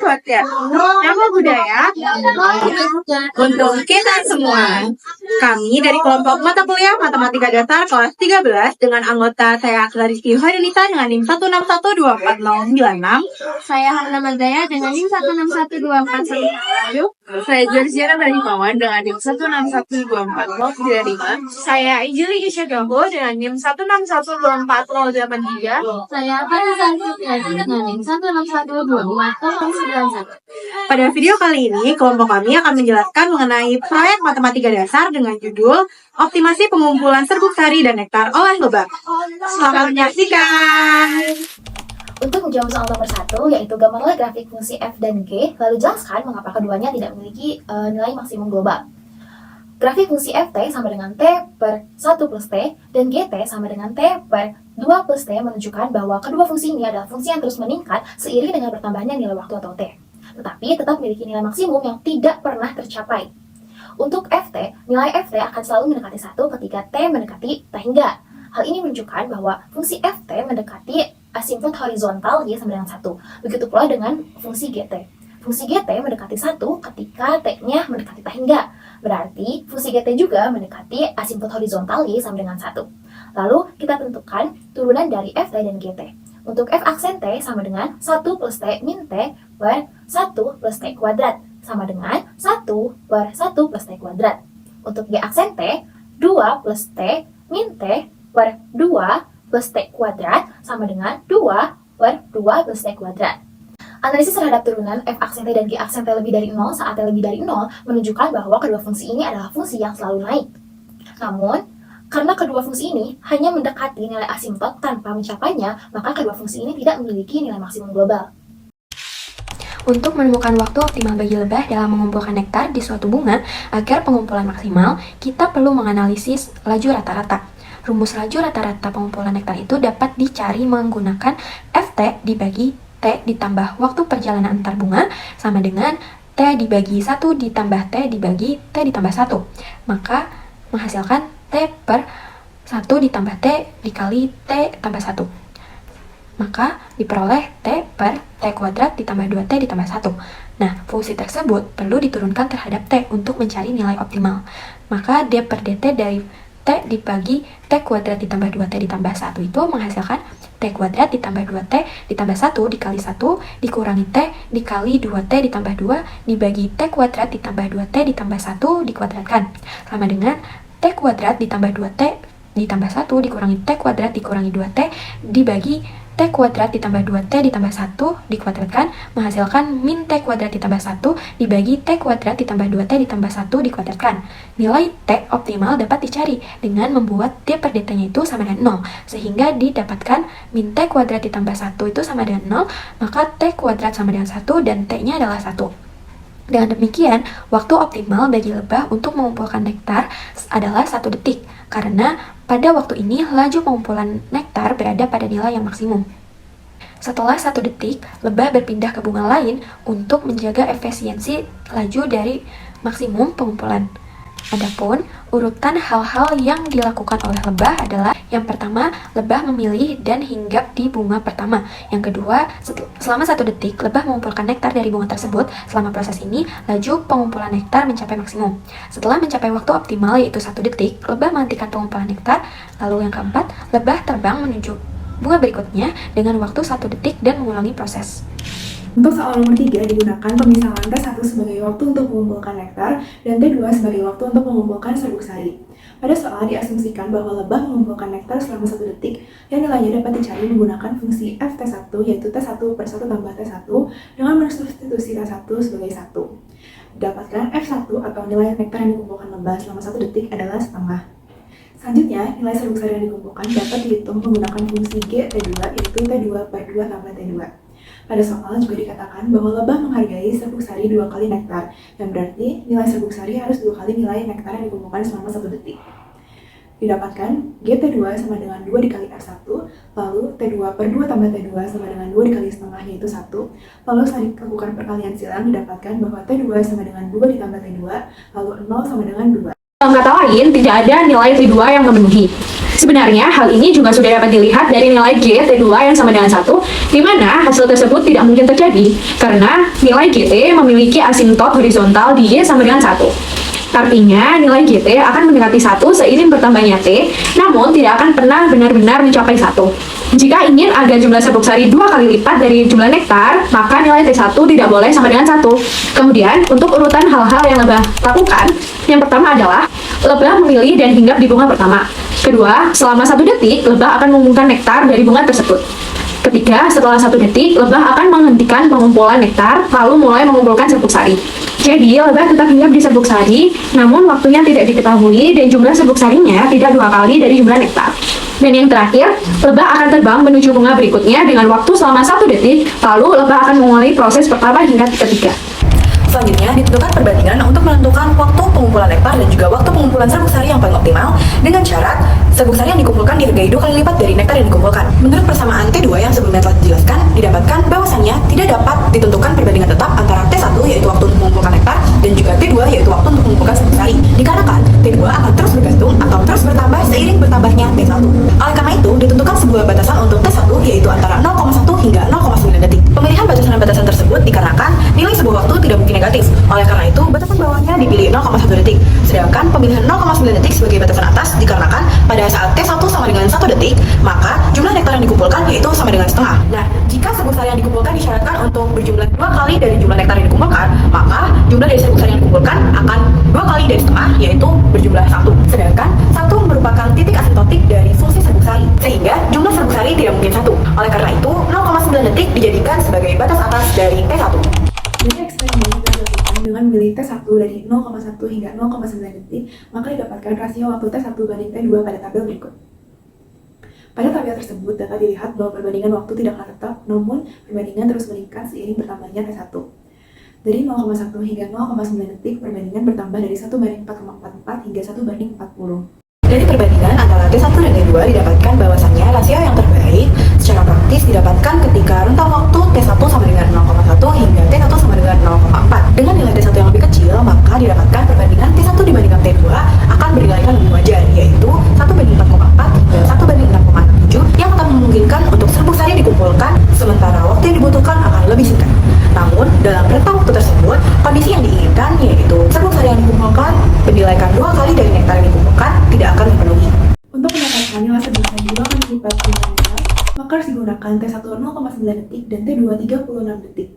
podcast Nama Budaya untuk kita semua. Kami dari kelompok mata kuliah Matematika Dasar kelas 13 dengan anggota saya Clariski Hoirunisa dengan NIM 161240096. Saya Harna Mandaya dengan NIM 1612410. Saya Georgiana Barimawan dengan NIM 1612405. Saya Ijuli Isyagaho dengan NIM 1612483. Saya Farizan Fitriani dengan NIM 1612491. Pada video kali ini, kelompok kami akan menjelaskan mengenai proyek matematika dasar dengan judul Optimasi Pengumpulan Serbuk Sari dan Nektar oleh Lebah. Selamat menyaksikan! Untuk menjawab soal nomor 1, yaitu gambarlah grafik fungsi f dan g, lalu jelaskan mengapa keduanya tidak memiliki nilai maksimum global. Grafik fungsi ft sama dengan t per 1 plus t, dan gt sama dengan t per 2 plus t menunjukkan bahwa kedua fungsi ini adalah fungsi yang terus meningkat seiring dengan bertambahnya nilai waktu atau t. Tetapi tetap memiliki nilai maksimum yang tidak pernah tercapai. Untuk ft, nilai ft akan selalu mendekati 1 ketika t mendekati t hingga. Hal ini menunjukkan bahwa fungsi ft mendekati asimptot horizontal y sama dengan 1. Begitu pula dengan fungsi gt. Fungsi gt mendekati 1 ketika t-nya mendekati t hingga. Berarti fungsi gt juga mendekati asimptot horizontal y sama dengan 1. Lalu kita tentukan turunan dari ft dan gt. Untuk f aksen t sama dengan 1 plus t min t per 1 plus t kuadrat sama dengan 1 per 1 plus t kuadrat. Untuk g aksen t, 2 plus t min t per 2 plus t kuadrat sama dengan 2 per 2 plus t kuadrat. Analisis terhadap turunan f aksen t dan g aksen t lebih dari 0 saat t lebih dari 0 menunjukkan bahwa kedua fungsi ini adalah fungsi yang selalu naik. Namun, karena kedua fungsi ini hanya mendekati nilai asimptot tanpa mencapainya, maka kedua fungsi ini tidak memiliki nilai maksimum global. Untuk menemukan waktu optimal bagi lebah dalam mengumpulkan nektar di suatu bunga agar pengumpulan maksimal, kita perlu menganalisis laju rata-rata. Rumus laju rata-rata pengumpulan nektar itu dapat dicari menggunakan Ft dibagi T ditambah waktu perjalanan antar bunga sama dengan T dibagi 1 ditambah T dibagi T ditambah 1. Maka menghasilkan T per 1 ditambah T dikali T tambah 1. Maka diperoleh T per T kuadrat ditambah 2T ditambah 1. Nah, fungsi tersebut perlu diturunkan terhadap T untuk mencari nilai optimal. Maka D per DT dari T dibagi T kuadrat ditambah 2T ditambah 1 itu menghasilkan T kuadrat ditambah 2T ditambah 1 dikali 1 dikurangi T dikali 2T ditambah 2 dibagi T kuadrat ditambah 2T ditambah 1 dikuadratkan. Sama dengan T kuadrat ditambah 2T ditambah 1 dikurangi T kuadrat dikurangi 2T dibagi T kuadrat ditambah 2T ditambah 1 dikuadratkan menghasilkan min T kuadrat ditambah 1 dibagi T kuadrat ditambah 2T ditambah 1 dikuadratkan. Nilai T optimal dapat dicari dengan membuat D per DT-nya itu sama dengan 0 sehingga didapatkan min T kuadrat ditambah 1 itu sama dengan 0, maka T kuadrat sama dengan 1 dan T-nya adalah 1. Dengan demikian, waktu optimal bagi lebah untuk mengumpulkan nektar adalah 1 detik, karena pada waktu ini laju pengumpulan nektar berada pada nilai yang maksimum. Setelah 1 detik, lebah berpindah ke bunga lain untuk menjaga efisiensi laju dari maksimum pengumpulan. Adapun urutan hal-hal yang dilakukan oleh lebah adalah yang pertama, lebah memilih dan hinggap di bunga pertama. Yang kedua, selama 1 detik, lebah mengumpulkan nektar dari bunga tersebut. Selama proses ini, laju pengumpulan nektar mencapai maksimum. Setelah mencapai waktu optimal yaitu 1 detik, lebah menghentikan pengumpulan nektar. Lalu yang keempat, lebah terbang menuju bunga berikutnya dengan waktu 1 detik dan mengulangi proses. Untuk soal nomor 3 digunakan pemisahan T1 sebagai waktu untuk mengumpulkan nektar dan T2 sebagai waktu untuk mengumpulkan serbuk sari. Pada soal diasumsikan bahwa lebah mengumpulkan nektar selama 1 detik yang nilainya dapat dicari menggunakan fungsi Ft1 yaitu T1 per 1 tambah T1 dengan mensubstitusi T1 sebagai 1. Didapatkan F1 atau nilai nektar yang dikumpulkan lebah selama 1 detik adalah setengah. Selanjutnya, nilai serbuk sari yang dikumpulkan dapat dihitung menggunakan fungsi G T2 yaitu T2 per 2 tambah T2. Pada soal juga dikatakan bahwa lebah menghargai serbuk sari 2 kali nektar, yang berarti nilai serbuk sari harus 2 kali nilai nektar yang dikumpulkan selama 1 detik. Didapatkan GT2 sama dengan 2 dikali F1, lalu T2 per 2 tambah T2 sama dengan 2 dikali setengah yaitu 1, lalu setelah dilakukan perkalian silang didapatkan bahwa T2 sama dengan 2 ditambah T2, lalu 0 sama dengan 2. Dalam kata lain, tidak ada nilai T2 yang memenuhi. Sebenarnya hal ini juga sudah dapat dilihat dari nilai G T2 yang sama dengan 1, di mana hasil tersebut tidak mungkin terjadi karena nilai GT memiliki asintot horizontal di Y sama dengan 1. Artinya, nilai GT akan mendekati 1 seiring bertambahnya T, namun tidak akan pernah benar-benar mencapai 1. Jika ingin agar jumlah serbuk sari 2 kali lipat dari jumlah nektar, maka nilai T1 tidak boleh sama dengan 1. Kemudian, untuk urutan hal-hal yang lebah lakukan, yang pertama adalah lebah memilih dan hinggap di bunga pertama. Kedua, selama 1 detik, lebah akan mengumpulkan nektar dari bunga tersebut. Ketiga, setelah 1 detik, lebah akan menghentikan pengumpulan nektar, lalu mulai mengumpulkan serbuk sari. Jadi, lebah tetap hinggap di serbuk sari, namun waktunya tidak diketahui dan jumlah serbuk sarinya tidak 2 kali dari jumlah nektar. Dan yang terakhir, lebah akan terbang menuju bunga berikutnya dengan waktu selama 1 detik, lalu lebah akan memulai proses pertama hingga ketiga. Selanjutnya, ditentukan perbandingan untuk menentukan waktu pengumpulan nektar dan juga waktu pengumpulan serbuk sari yang paling optimal dengan syarat serbuk sari yang dikumpulkan dihargai 2 kali lipat dari nektar yang dikumpulkan. Menurut persamaan T2 yang sebelumnya telah dijelaskan, didapatkan bahwasannya tidak dapat ditentukan perbandingan tetap antara T1 yaitu waktu untuk mengumpulkan nektar dan juga T2 yaitu waktu untuk mengumpulkan serbuk sari. Dikarenakan T2 akan terus bergantung atau terus bertambah seiring bertambahnya T1. Oleh karena itu, ditentukan sebuah batasan untuk T1 yaitu antara 0,1 hingga 0,9 detik. Pemilihan batasan-batasan tersebut dikarenakan nilai sebuah waktu tidak mungkin negatif. Oleh karena itu, batasan bawahnya dipilih 0,1 detik. Sedangkan pemilihan 0,9 detik sebagai batasan atas dikarenakan pada saat T1 sama dengan 1 detik, maka jumlah nektar yang dikumpulkan yaitu sama dengan setengah. Nah, jika serbuk sari yang dikumpulkan disyaratkan untuk berjumlah 2 kali dari jumlah nektar yang dikumpulkan, maka jumlah dari serbuk sari yang dikumpulkan akan 2 kali dari setengah, yaitu berjumlah 1. Sedangkan 1 merupakan titik asintotik dari fungsi serbuk sari, sehingga jumlah serbuk sari tidak mungkin 1. Oleh karena itu, 0,9 detik dijadikan sebagai batas atas dari T1. Jika eksperimen kita lakukan dengan memilih T1 dari 0,1 hingga 0,9 detik, maka didapatkan rasio waktu T1 banding T2 pada tabel berikut. Pada tabel tersebut dapat dilihat bahwa perbandingan waktu tidaklah tetap, namun perbandingan terus meningkat seiring bertambahnya T1. Dari 0,1 hingga 0,9 detik, perbandingan bertambah dari 1 banding 4,44 hingga 1 banding 40. Dari perbandingan antara T1 dan T2 didapatkan bahwasannya rasio yang terbaik secara praktis didapatkan ketika rentang waktu T1 sama dengan 0,1 hingga T1 sama dengan 0,4. Dengan nilai T1 yang lebih kecil, maka didapatkan perbandingan T1 dibandingkan T2 akan bernilaikan lebih wajar, yaitu 1 banding 4,4 hingga 1 banding 6,67 yang akan memungkinkan untuk serbuk sari dikumpulkan, sementara waktu yang dibutuhkan akan lebih singkat. Namun, dalam rentang waktu tersebut, kondisi yang diinginkan yaitu serbuk sari yang dikumpulkan bernilaikan 2 kali dari nektar yang dikumpulkan tidak akan terpenuhi. Untuk mendapatkan nilai serbuk sari 2 kali lipat jumlah nektar, maka harus digunakan T1 0,9 detik dan T2 36 detik.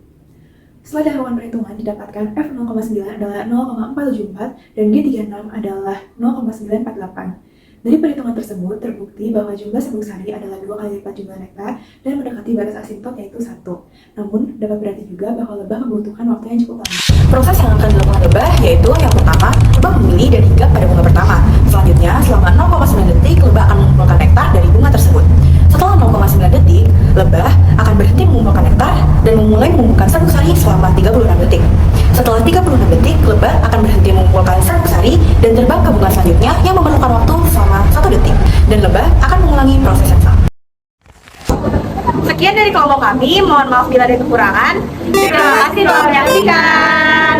Setelah dilakukan perhitungan, didapatkan F 0,9 adalah 0,474 dan G36 adalah 0,948. Dari perhitungan tersebut, terbukti bahwa jumlah serbuk sari adalah 2 kali lipat jumlah nektar dan mendekati batas asintot yaitu 1. Namun, dapat berarti juga bahwa lebah membutuhkan waktu yang cukup lama. Proses yang akan dilakukan lebah yaitu yang pertama, lebah memilih dan hinggap pada bunga pertama. Selanjutnya, selama 0,9 detik, lebah akan mengumpulkan nektar dari bunga tersebut. Setelah 0,9 detik, lebah akan berhenti mengumpulkan nektar dan memulai mengumpulkan serbuk sari selama 36 detik. Setelah 36 detik, lebah akan berhenti mengumpulkan serbuk sari dan terbang ke bunga selanjutnya yang memerlukan waktu selama 1 detik. Dan lebah akan mengulangi proses yang sama. Sekian dari kelompok kami, mohon maaf bila ada kekurangan. Terima kasih telah menyaksikan.